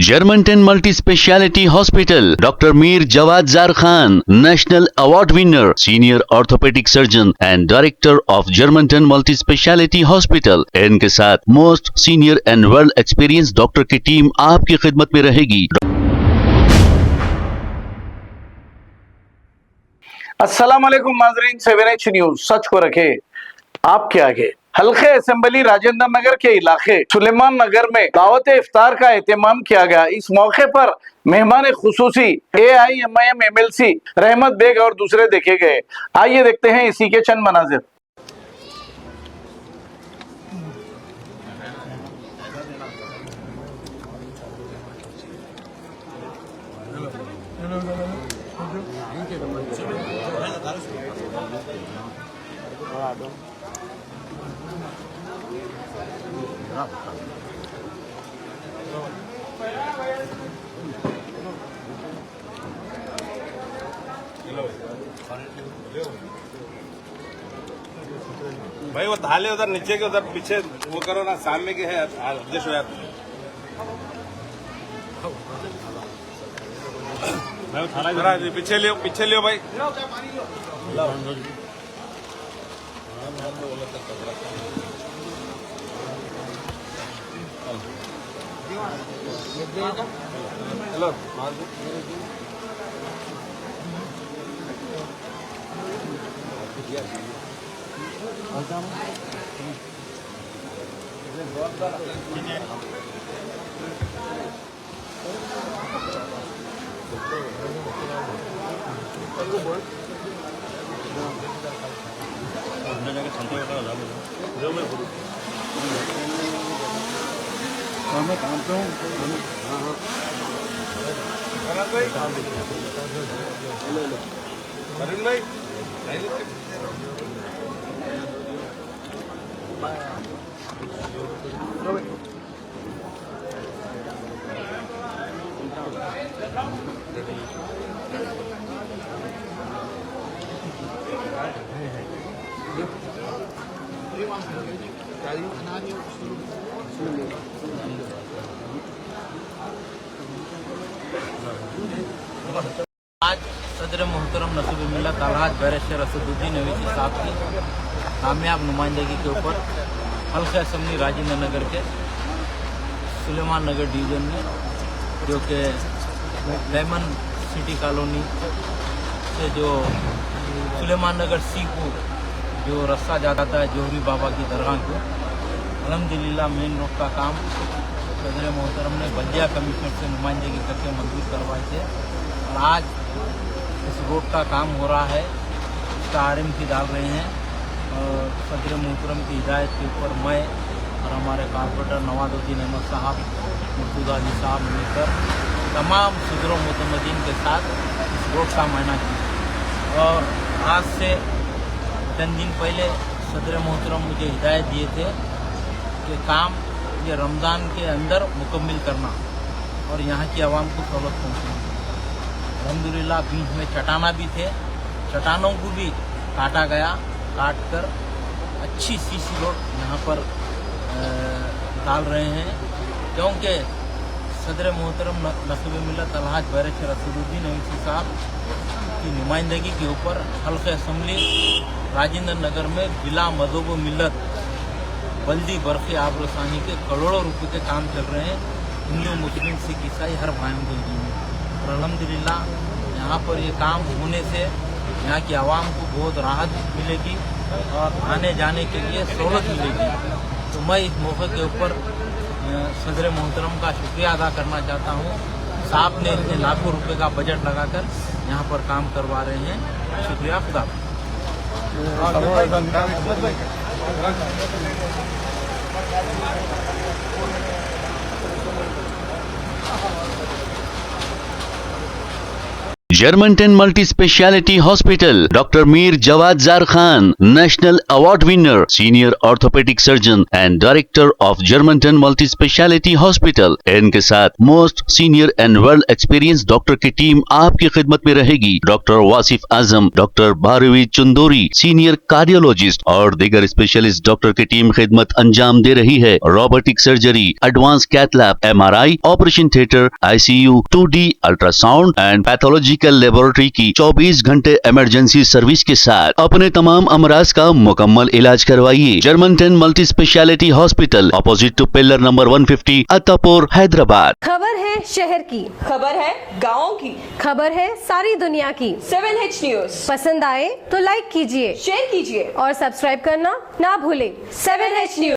Germantown Multi Speciality Hospital, Dr. Mir Jawad Zar Khan, National Award winner, Senior Orthopedic Surgeon and Director of Germantown Multi Speciality Hospital। इनके साथ most senior and well experience doctor की team आपकी खिदमत में रहेगी। अस्सलाम वालेकुम नाज़रीन, 7H न्यूज सच को रखे आपके आगे। हल्के असेंबली राजेंद्र नगर के इलाके सुलेमान नगर में दावत इफ्तार का एहतमाम किया गया। इस मौके पर मेहमान खुसूसी AIMIM MLC रहमत बेग और दूसरे देखे गए। आइए देखते हैं इसी के चंद मनाजिर। भाई वो थाले उधर नीचे के उधर पीछे वो करो ना, सामने के है एडजस्ट हो यार। भाई वो थाला पीछे लियो भाई। हेलो मैं काम पे हूँ। अरुण भाई आज सदर मोहतरम नसीब मिल्लत अलहाज बैरिस्टर असदुद्दीन अवैसी साहब की कामयाब नुमाइंदगी के ऊपर हल्का असम्बली राजेंद्र नगर के सुलेमान नगर डिवीज़न में, जो कि लेमन सिटी कॉलोनी से जो सुलेमान नगर सी को जो रास्ता जाता है जोहरी बाबा की दरगाह को, अल्हम्दुलिल्लाह मेन रोड का काम सदर मोहतरम ने बल्दिया कमिश्नर से नुमाइंदगी करके मंजूर करवाए थे और आज इस रोड का काम हो रहा है। इसका RMC डाल रहे हैं और सदर मोहतरम की हिदायत के ऊपर मैं और हमारे कॉर्पोरेटर नवाजुद्दीन अहमद साहब, मुर्तुज़ा अली साहब मिलकर तमाम सदरों मुतमदीन के साथ इस रोड का मायना किया। और आज से चंद दिन पहले सदर मोहतरम मुझे हिदायत दिए थे कि काम ये रमज़ान के अंदर मुकम्मल करना और यहाँ की आवाम को सहूलत पहुँचना। अल्हम्दुलिल्लाह बीच में चट्टाना भी थे, चट्टानों को भी काटा गया, काट कर अच्छी CC रोड यहाँ पर डाल रहे हैं, क्योंकि सदर मोहतरम नसीब मिल्लत अलहाज बैरिस्टर असदुद्दीन अवैसी साहब की नुमाइंदगी के ऊपर हल्के असम्बली राजेंद्र नगर में बिला मज़हब व मिल्लत बल्दी बर्फ़ी आबरसानी के करोड़ों रुपए के काम चल रहे हैं, हिंदू मुस्लिम सिख ईसाई हर भाइयों के लिए। और अल्हम्दुलिल्लाह यहाँ पर ये काम होने से यहाँ की आवाम को बहुत राहत मिलेगी और आने जाने के लिए सहूलत मिलेगी। तो मैं इस मौके के ऊपर सदर मोहतरम का शुक्रिया अदा करना चाहता हूँ। साहब ने इतने लाखों रुपए का बजट लगाकर यहाँ पर काम करवा रहे हैं। शुक्रिया, खुदा। Germanton multi speciality hospital, doctor Mir Jawad Zar Khan, national award winner, senior orthopaedic surgeon and director of Germanton multi speciality hospital. इनके साथ most senior and well experience doctor की टीम आपकी खिदमत में रहेगी। Doctor Wasif Azam, doctor Bharvi Chundori, senior cardiologist और दीगर स्पेशलिस्ट डॉक्टर की टीम खिदमत अंजाम दे रही है। Robotic surgery, advance cath lab, MRI, operation theatre, ICU, 2D ultrasound and pathological laboratory की 24 घंटे इमरजेंसी सर्विस के साथ अपने तमाम अमराज का मुकम्मल इलाज करवाइए। Germanton multi speciality hospital, opposite to pillar number 150, Attapur, Hyderabad. खबर है शहर की, खबर है गाँव की, खबर है सारी दुनिया की। 7H न्यूज पसंद आए तो लाइक कीजिए, शेयर कीजिए और सब्सक्राइब करना ना भूलें। 7H news.